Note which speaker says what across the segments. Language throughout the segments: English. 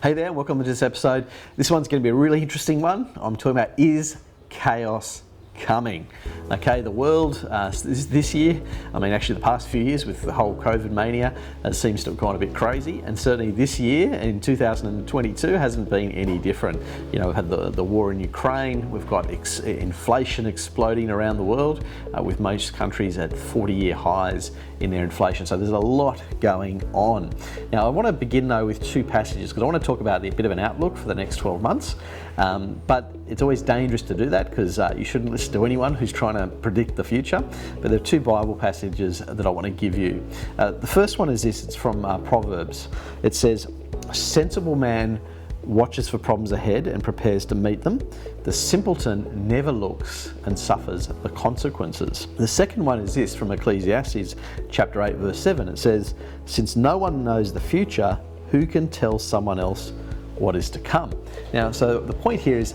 Speaker 1: Hey there, welcome to this episode. This one's going to be a really interesting one. I'm talking about, is chaos coming? Okay, the world this year, actually the past few years with the whole COVID mania, seems to have gone a bit crazy, and certainly this year in 2022 hasn't been any different. You know, we've had the war in Ukraine, we've got inflation exploding around the world, with most countries at 40-year highs in their inflation. So there's a lot going on. Now I want to begin though with two passages because I want to talk about a bit of an outlook for the next 12 months. But it's always dangerous to do that because you shouldn't listen to anyone who's trying to predict the future. But there are two Bible passages that I want to give you. The first one is this, it's from Proverbs. It says, "A sensible man watches for problems ahead and prepares to meet them. The simpleton never looks and suffers the consequences." The second one is this from Ecclesiastes chapter 8 verse 7. It says, "Since no one knows the future, who can tell someone else what is to come?" Now, so the point here is,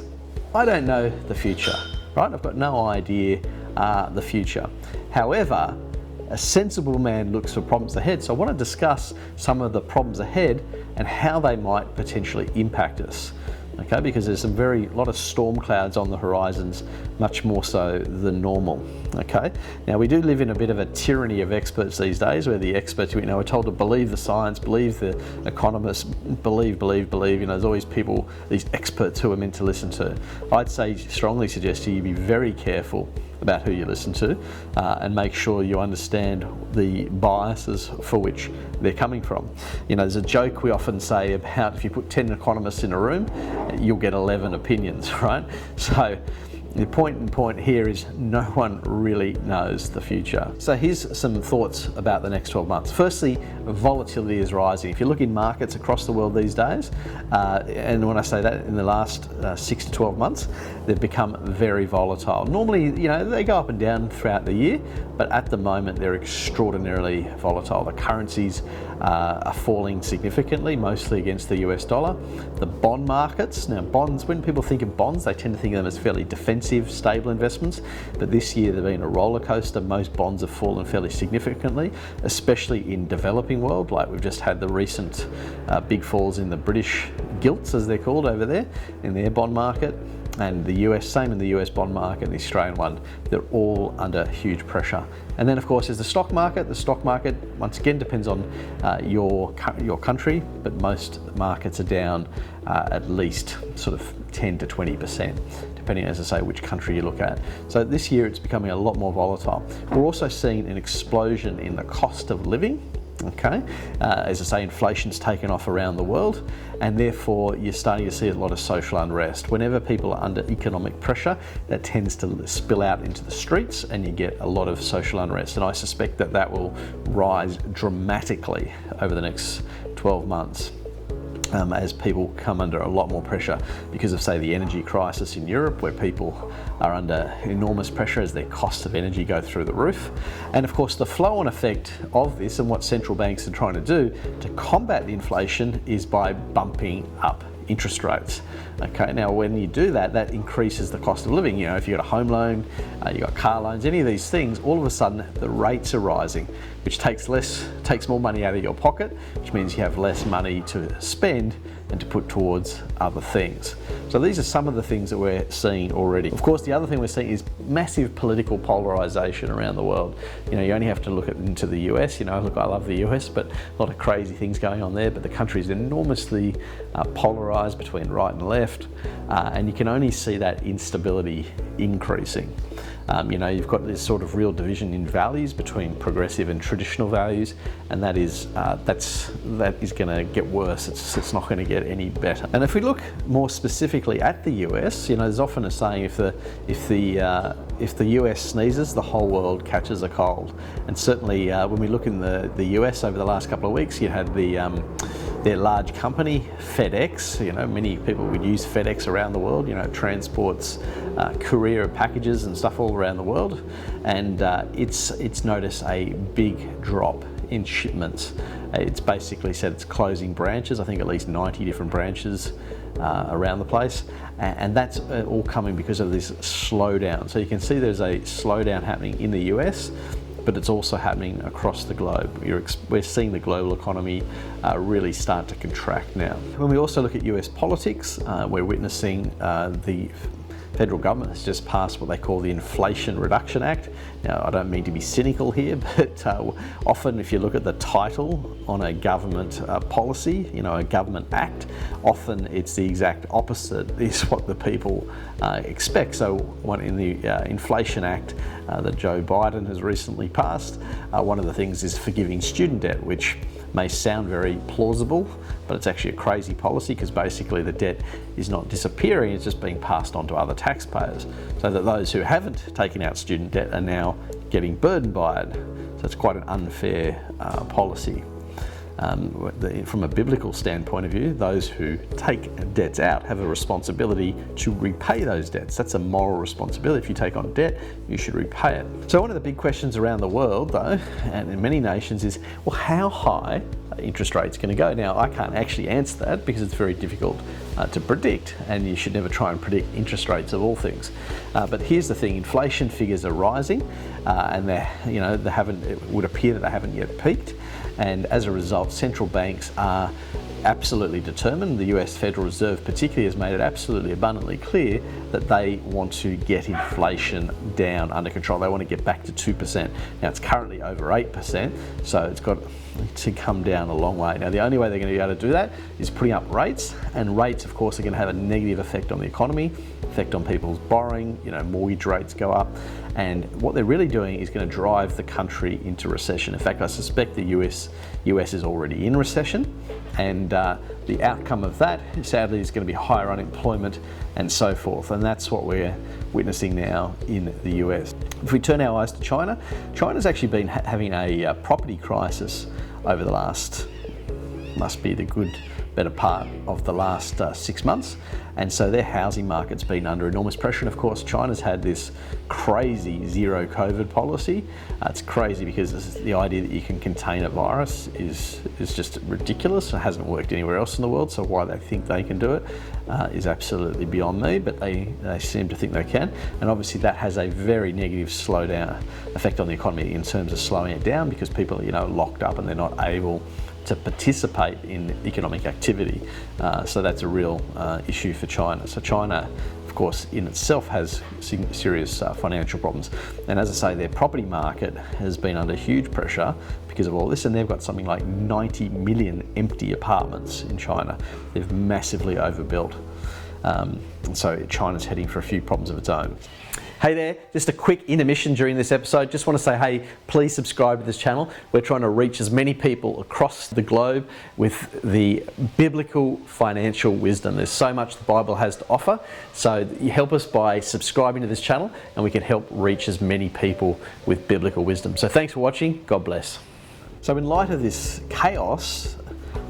Speaker 1: I don't know the future, right? I've got no idea the future. However, a sensible man looks for problems ahead. So I want to discuss some of the problems ahead and how they might potentially impact us. Okay, because there's a lot of storm clouds on the horizons, much more so than normal. Okay, now we do live in a bit of a tyranny of experts these days, where the experts, are told to believe the science, believe the economists, believe. There's always people, these experts who are meant to listen to. I'd strongly suggest you be very careful about who you listen to, and make sure you understand the biases for which they're coming from. There's a joke we often say about if you put 10 economists in a room, you'll get 11 opinions, right? So the point here is no one really knows the future. So here's some thoughts about the next 12 months. Firstly, volatility is rising. If you look in markets across the world these days, and when I say that, in the last 6 to 12 months, they've become very volatile. Normally, they go up and down throughout the year, but at the moment they're extraordinarily volatile. The currencies are falling significantly, mostly against the US dollar. The bond markets, now bonds, when people think of bonds, they tend to think of them as fairly defensive, stable investments, but this year they've been a roller coaster. Most bonds have fallen fairly significantly, especially in developing world, like we've just had the recent big falls in the British gilts, as they're called over there, in their bond market. And the US, same in the US bond market, and the Australian one, they're all under huge pressure. And then of course there's the stock market. The stock market, once again, depends on your country, but most markets are down at least sort of 10 to 20%, depending, as I say, which country you look at. So this year it's becoming a lot more volatile. We're also seeing an explosion in the cost of living. Okay, as I say, inflation's taken off around the world, and therefore you're starting to see a lot of social unrest. Whenever people are under economic pressure, that tends to spill out into the streets, and you get a lot of social unrest. And I suspect that will rise dramatically over the next 12 months. As people come under a lot more pressure because of, say, the energy crisis in Europe, where people are under enormous pressure as their costs of energy go through the roof. And of course the flow-on effect of this, and what central banks are trying to do to combat the inflation, is by bumping up interest rates. Okay, now when you do that, that increases the cost of living. If you've got a home loan, you've got car loans, any of these things, all of a sudden the rates are rising, which takes more money out of your pocket, which means you have less money to spend and to put towards other things. So these are some of the things that we're seeing already. Of course, the other thing we're seeing is massive political polarization around the world. You only have to look into the US. Look, I love the US, but a lot of crazy things going on there. But the country is enormously polarized between right and left, and you can only see that instability increasing. You've got this sort of real division in values between progressive and traditional values, and that is going to get worse. It's not going to get any better. And if we look more specifically at the US, there's often a saying, if the US sneezes, the whole world catches a cold. And certainly when we look in the US over the last couple of weeks, you had their large company, FedEx. Many people would use FedEx around the world. It transports courier packages and stuff all around the world, and it's noticed a big drop in shipments. It's basically said it's closing branches. I think at least 90 different branches around the place, and that's all coming because of this slowdown. So you can see there's a slowdown happening in the US. but it's also happening across the globe. We're seeing the global economy really start to contract now. When we also look at US politics, we're witnessing the federal government has just passed what they call the Inflation Reduction Act. Now, I don't mean to be cynical here, but often if you look at the title on a government policy, a government act, often it's the exact opposite is what the people expect. So in the Inflation Act that Joe Biden has recently passed, one of the things is forgiving student debt, which may sound very plausible, but it's actually a crazy policy because basically the debt is not disappearing, it's just being passed on to other taxpayers, so that those who haven't taken out student debt are now getting burdened by it. So it's quite an unfair policy. From a biblical standpoint of view, those who take debts out have a responsibility to repay those debts. That's a moral responsibility. If you take on debt, you should repay it. So one of the big questions around the world, though, and in many nations, is, well, how high are interest rates going to go? Now, I can't actually answer that because it's very difficult to predict, and you should never try and predict interest rates of all things. But here's the thing: inflation figures are rising, and it would appear that they haven't yet peaked. And as a result, central banks are absolutely determined. The US Federal Reserve particularly has made it absolutely abundantly clear that they want to get inflation down under control. They want to get back to 2%. Now, it's currently over 8%, so it's got to come down a long way. Now, the only way they're going to be able to do that is putting up rates, and rates, of course, are going to have a negative effect on the economy, effect on people's borrowing. Mortgage rates go up, and what they're really doing is going to drive the country into recession. In fact, I suspect the US is already in recession, and the outcome of that, sadly, is going to be higher unemployment and so forth, and that's what we're witnessing now in the US. If we turn our eyes to China, China's actually been having a property crisis over the last, must be the better part of the last 6 months, and so their housing market's been under enormous pressure. And of course, China's had this crazy zero COVID policy. It's crazy because the idea that you can contain a virus is just ridiculous. It hasn't worked anywhere else in the world, so why they think they can do it is absolutely beyond me, but they seem to think they can. And obviously that has a very negative slowdown effect on the economy in terms of slowing it down, because people are locked up and they're not able to participate in economic activity. So that's a real issue for China. So China, of course, in itself has serious financial problems. And as I say, their property market has been under huge pressure because of all this, and they've got something like 90 million empty apartments in China. They've massively overbuilt. So China's heading for a few problems of its own. Hey there, just a quick intermission during this episode. Just want to say, hey, please subscribe to this channel. We're trying to reach as many people across the globe with the biblical financial wisdom. There's so much the Bible has to offer. So you help us by subscribing to this channel, and we can help reach as many people with biblical wisdom. So thanks for watching. God bless. So in light of this chaos,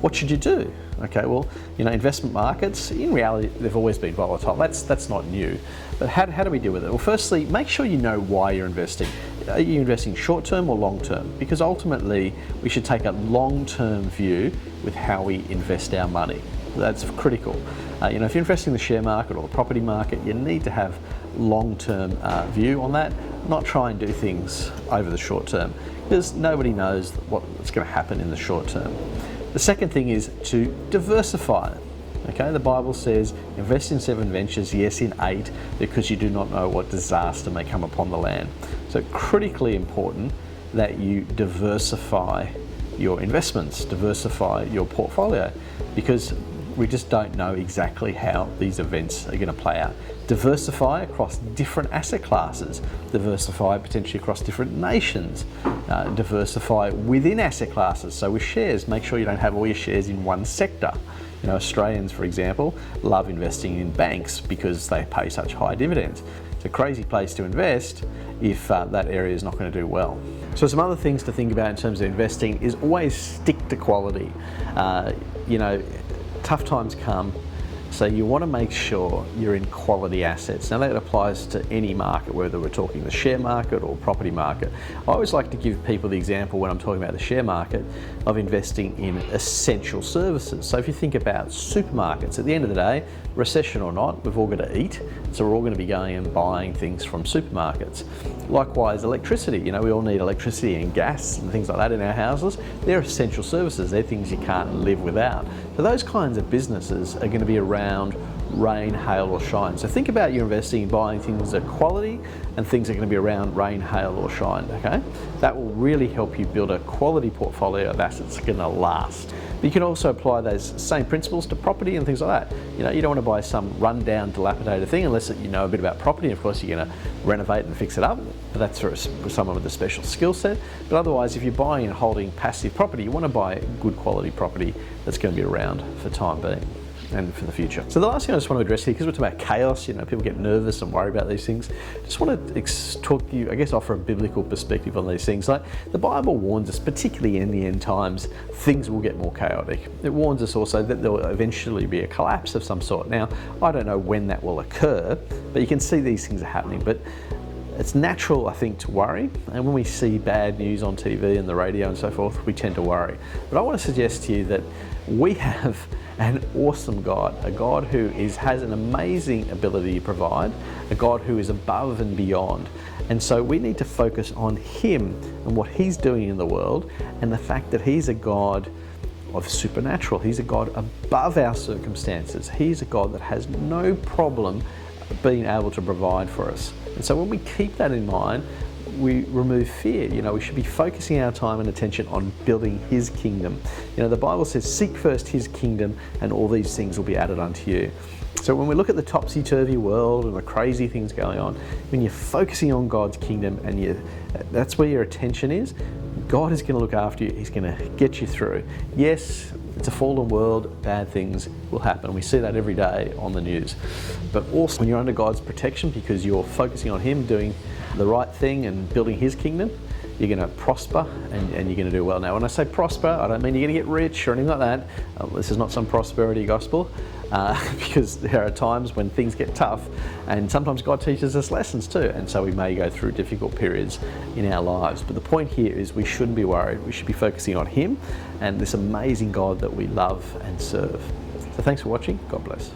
Speaker 1: what should you do? Okay, well, investment markets, in reality, they've always been volatile. That's not new. But how do we deal with it? Well, firstly, make sure you know why you're investing. Are you investing short-term or long-term? Because ultimately, we should take a long-term view with how we invest our money. That's critical. If you're investing in the share market or the property market, you need to have long-term view on that, not try and do things over the short term, because nobody knows what's going to happen in the short term. The second thing is to diversify. Okay, the Bible says, invest in 7 ventures, yes, in 8, because you do not know what disaster may come upon the land. So critically important that you diversify your investments, diversify your portfolio, because we just don't know exactly how these events are going to play out. Diversify across different asset classes, diversify potentially across different nations, diversify within asset classes. So with shares, make sure you don't have all your shares in one sector. Australians, for example, love investing in banks because they pay such high dividends. It's a crazy place to invest if that area is not going to do well. So some other things to think about in terms of investing is always stick to quality. Tough times come, So you want to make sure you're in quality assets. Now that applies to any market, whether we're talking the share market or property market. I always like to give people the example when I'm talking about the share market of investing in essential services. So if you think about supermarkets, at the end of the day, recession or not, we've all got to eat. So we're all going to be going and buying things from supermarkets. Likewise, electricity. You know, we all need electricity and gas and things like that in our houses. They're essential services. They're things you can't live without. So those kinds of businesses are going to be around rain, hail or shine. So think about you investing in buying things that are quality and things that are going to be around rain, hail or shine, okay? That will really help you build a quality portfolio of assets that are going to last. But you can also apply those same principles to property and things like that. You know, you don't want to buy some rundown, dilapidated thing unless you know a bit about property. Of course, you're going to renovate and fix it up, but that's for someone with a special skill set. But otherwise, if you're buying and holding passive property, you want to buy good quality property that's going to be around for time being and for the future. So the last thing I just want to address here, because we're talking about chaos, you know, people get nervous and worry about these things. I just want to talk to you, I guess, offer a biblical perspective on these things. Like the Bible warns us, particularly in the end times, things will get more chaotic. It warns us also that there will eventually be a collapse of some sort. Now, I don't know when that will occur, but you can see these things are happening. But it's natural, I think, to worry. And when we see bad news on TV and the radio and so forth, we tend to worry. But I want to suggest to you that we have an awesome God, a God who has an amazing ability to provide, a God who is above and beyond. And so we need to focus on Him and what He's doing in the world, and the fact that He's a God of supernatural. He's a God above our circumstances. He's a God that has no problem being able to provide for us. And so when we keep that in mind, we remove fear. You know, we should be focusing our time and attention on building His kingdom. You know, the Bible says, seek first His kingdom and all these things will be added unto you. So when we look at the topsy-turvy world and the crazy things going on, when you're focusing on God's kingdom and that's where your attention is, God is going to look after you. He's going to get you through. Yes, it's a fallen world, bad things will happen. We see that every day on the news. But also when you're under God's protection because you're focusing on Him doing the right thing and building His kingdom, you're going to prosper and you're going to do well. Now, when I say prosper, I don't mean you're going to get rich or anything like that. This is not some prosperity gospel because there are times when things get tough and sometimes God teaches us lessons too. And so we may go through difficult periods in our lives. But the point here is we shouldn't be worried. We should be focusing on Him and this amazing God that we love and serve. So thanks for watching. God bless.